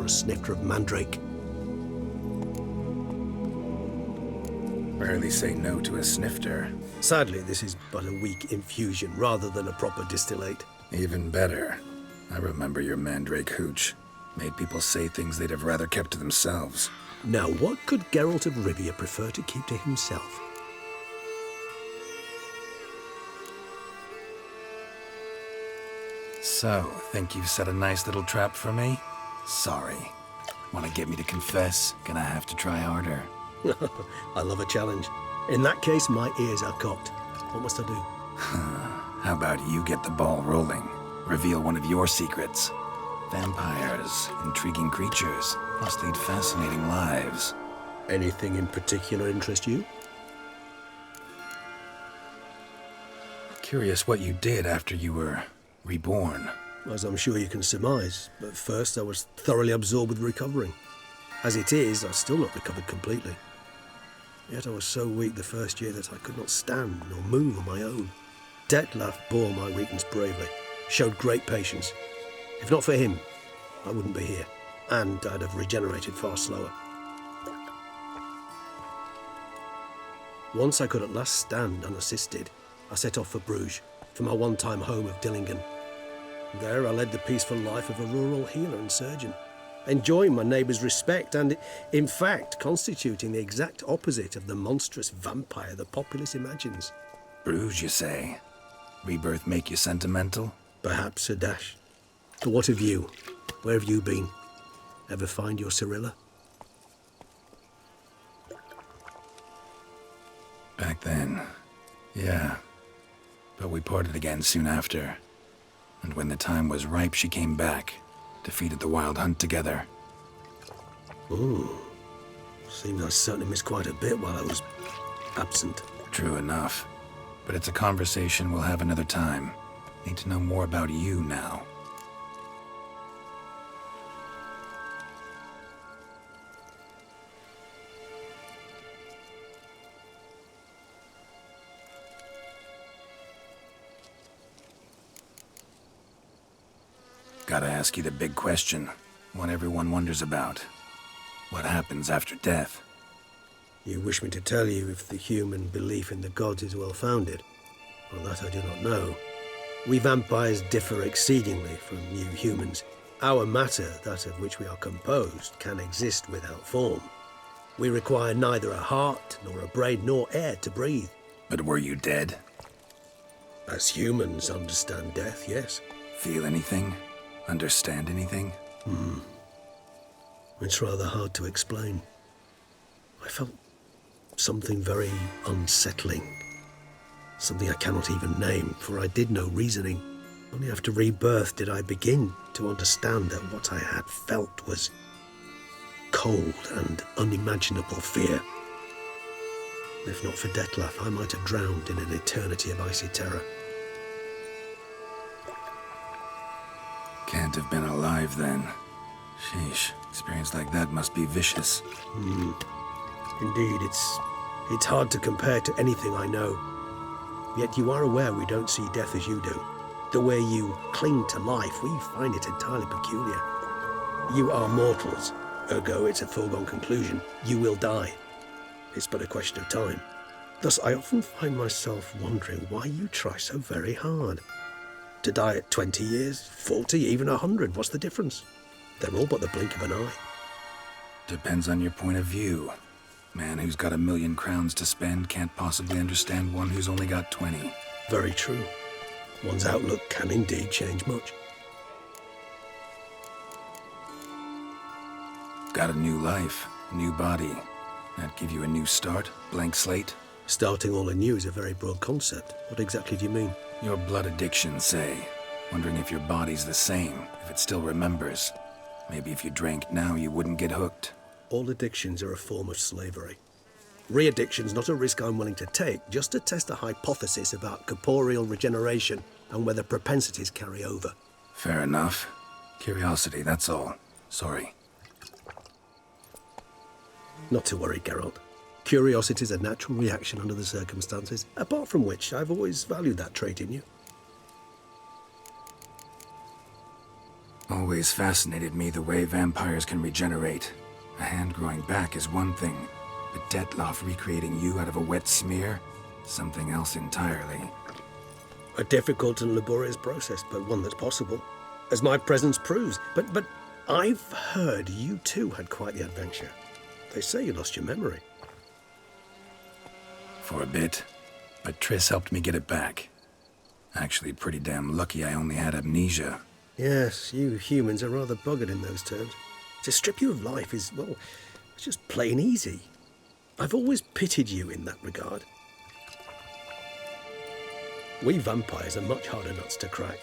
or a snifter of mandrake. Rarely say no to a snifter. Sadly, this is but a weak infusion rather than a proper distillate. Even better. I remember your mandrake hooch. Made people say things they'd have rather kept to themselves. Now, what could Geralt of Rivia prefer to keep to himself? So, think you've set a nice little trap for me? Sorry. Want to get me to confess? Gonna have to try harder. I love a challenge. In that case, my ears are cocked. What must I do? How about you get the ball rolling? Reveal one of your secrets. Vampires, intriguing creatures, must lead fascinating lives. Anything in particular interest you? Curious what you did after you were reborn. As I'm sure you can surmise, but first I was thoroughly absorbed with recovering. As it is, I've still not recovered completely. Yet I was so weak the first year that I could not stand nor move on my own. Detlef bore my weakness bravely, showed great patience. If not for him, I wouldn't be here, and I'd have regenerated far slower. Once I could at last stand unassisted, I set off for Bruges, for my one-time home of Dillingen. There I led the peaceful life of a rural healer and surgeon, enjoying my neighbours' respect and, in fact, constituting the exact opposite of the monstrous vampire the populace imagines. Bruges, you say? Rebirth make you sentimental? Perhaps a dash. But what of you? Where have you been? Ever find your Cirilla? Back then, yeah. But we parted again soon after. And when the time was ripe, she came back. Defeated the Wild Hunt together. Ooh. Seems I certainly missed quite a bit while I was absent. True enough. But it's a conversation we'll have another time. Need to know more about you now. Gotta ask you the big question. One everyone wonders about. What happens after death? You wish me to tell you if the human belief in the gods is well-founded? Well, that I do not know. We vampires differ exceedingly from you humans. Our matter, that of which we are composed, can exist without form. We require neither a heart, nor a brain, nor air to breathe. But were you dead? As humans understand death, yes. Feel anything? Understand anything? It's rather hard to explain. I felt something very unsettling. Something I cannot even name, for I did no reasoning. Only after rebirth did I begin to understand that what I had felt was cold and unimaginable fear. If not for Detlef, I might have drowned in an eternity of icy terror. Can't have been alive then. Sheesh, experience like that must be vicious. Indeed, it's hard to compare to anything I know. Yet you are aware we don't see death as you do. The way you cling to life, we find it entirely peculiar. You are mortals, ergo it's a foregone conclusion. You will die. It's but a question of time. Thus, I often find myself wondering why you try so very hard. To die at 20 years, 40, even 100, what's the difference? They're all but the blink of an eye. Depends on your point of view. Man who's got 1,000,000 crowns to spend can't possibly understand one who's only got 20. Very true. One's outlook can indeed change much. Got a new life, new body. That give you a new start, blank slate? Starting all anew is a very broad concept. What exactly do you mean? Your blood addiction, say. Wondering if your body's the same, if it still remembers. Maybe if you drank now, you wouldn't get hooked. All addictions are a form of slavery. Re-addiction's not a risk I'm willing to take, just to test a hypothesis about corporeal regeneration and whether propensities carry over. Fair enough. Curiosity, that's all. Sorry. Not to worry, Geralt. Curiosity is a natural reaction under the circumstances, apart from which I've always valued that trait in you. Always fascinated me the way vampires can regenerate. A hand growing back is one thing, but Detloff recreating you out of a wet smear? Something else entirely. A difficult and laborious process, but one that's possible, as my presence proves. But I've heard you too had quite the adventure. They say you lost your memory. For a bit, but Triss helped me get it back. Actually, pretty damn lucky I only had amnesia. Yes, you humans are rather buggered in those terms. To strip you of life is, well, it's just plain easy. I've always pitied you in that regard. We vampires are much harder nuts to crack.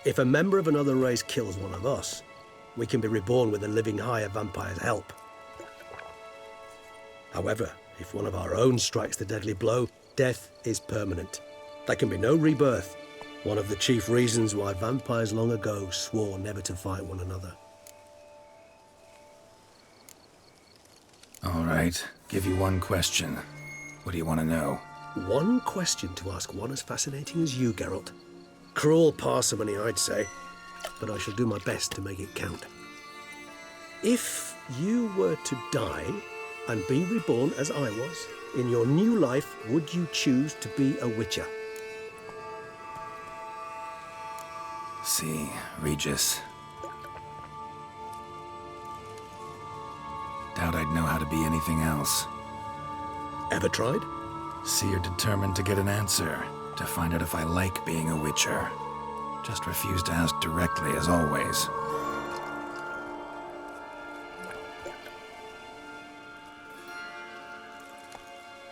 If a member of another race kills one of us, we can be reborn with a living higher vampire's help. However, if one of our own strikes the deadly blow, death is permanent. There can be no rebirth. One of the chief reasons why vampires long ago swore never to fight one another. All right, give you one question. What do you want to know? One question to ask one as fascinating as you, Geralt. Cruel parsimony, I'd say, but I shall do my best to make it count. If you were to die and be reborn as I was, in your new life, would you choose to be a witcher? See, Regis. Doubt I'd know how to be anything else. Ever tried? See, you're determined to get an answer, to find out if I like being a witcher. Just refuse to ask directly, as always.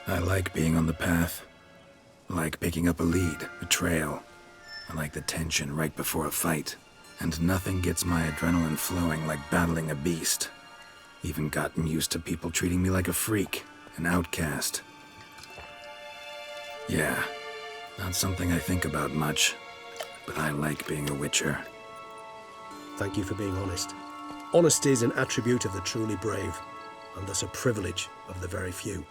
I like being on the path. I like picking up a lead, a trail. I like the tension right before a fight. And nothing gets my adrenaline flowing like battling a beast. Even gotten used to people treating me like a freak, an outcast. Yeah, not something I think about much, but I like being a witcher. Thank you for being honest. Honesty is an attribute of the truly brave, and thus a privilege of the very few.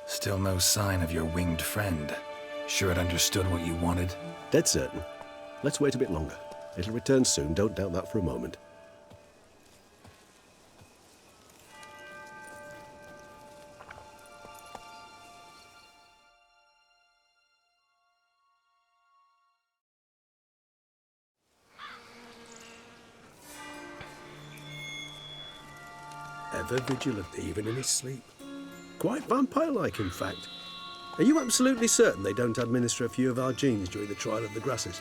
Still no sign of your winged friend. Sure it understood what you wanted? Dead certain. Let's wait a bit longer. It'll return soon, don't doubt that for a moment. Ever vigilant, even in his sleep. Quite vampire-like, in fact. Are you absolutely certain they don't administer a few of our genes during the trial of the grasses?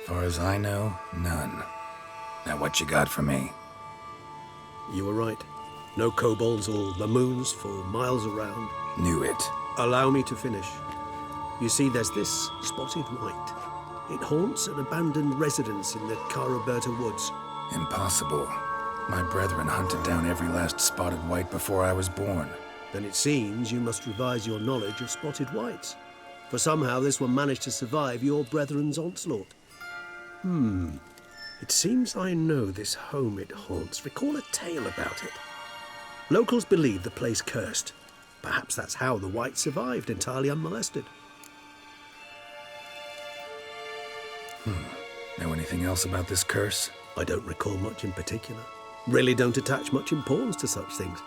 Far as I know, none. Now what you got for me? You were right. No kobolds or mamoons for miles around. Knew it. Allow me to finish. You see, there's this spotted white. It haunts an abandoned residence in the Caraberta woods. Impossible. My brethren hunted down every last spotted white before I was born. Then it seems you must revise your knowledge of spotted whites. For somehow this one managed to survive your brethren's onslaught. It seems I know this home it haunts. Recall a tale about it. Locals believe the place cursed. Perhaps that's how the white survived entirely unmolested. Know anything else about this curse? I don't recall much in particular. Really don't attach much importance to such things.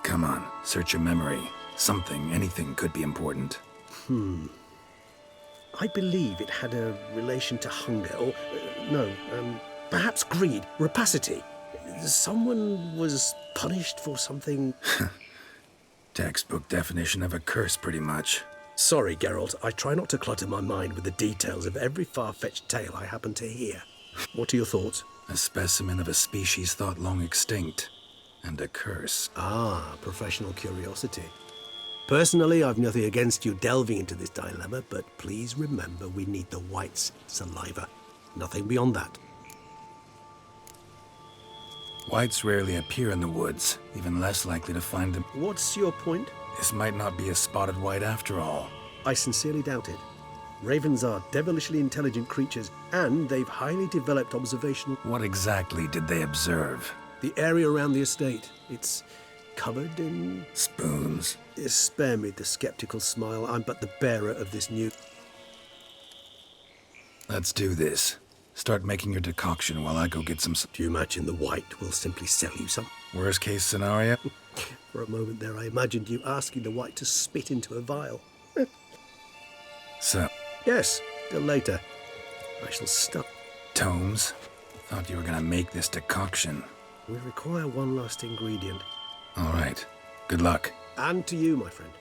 Come on, search your memory. Something, anything could be important. I believe it had a relation to hunger, or, perhaps greed, rapacity. Someone was punished for something. Textbook definition of a curse, pretty much. Sorry, Geralt, I try not to clutter my mind with the details of every far-fetched tale I happen to hear. What are your thoughts? A specimen of a species thought long extinct. And a curse. Ah, professional curiosity. Personally, I've nothing against you delving into this dilemma, but please remember we need the white's saliva. Nothing beyond that. Whites rarely appear in the woods, even less likely to find them. What's your point? This might not be a spotted white after all. I sincerely doubt it. Ravens are devilishly intelligent creatures, and they've highly developed observational... What exactly did they observe? The area around the estate. It's covered in... Spoons. Spare me the skeptical smile. I'm but the bearer of this new... Let's do this. Start making your decoction while I go get some... Do you imagine the White will simply sell you some? Worst case scenario? For a moment there, I imagined you asking the White to spit into a vial. So, Yes, till later. I shall stop. tomes? Thought you were gonna make this decoction. We require one last ingredient. All right. Good luck. And to you, my friend.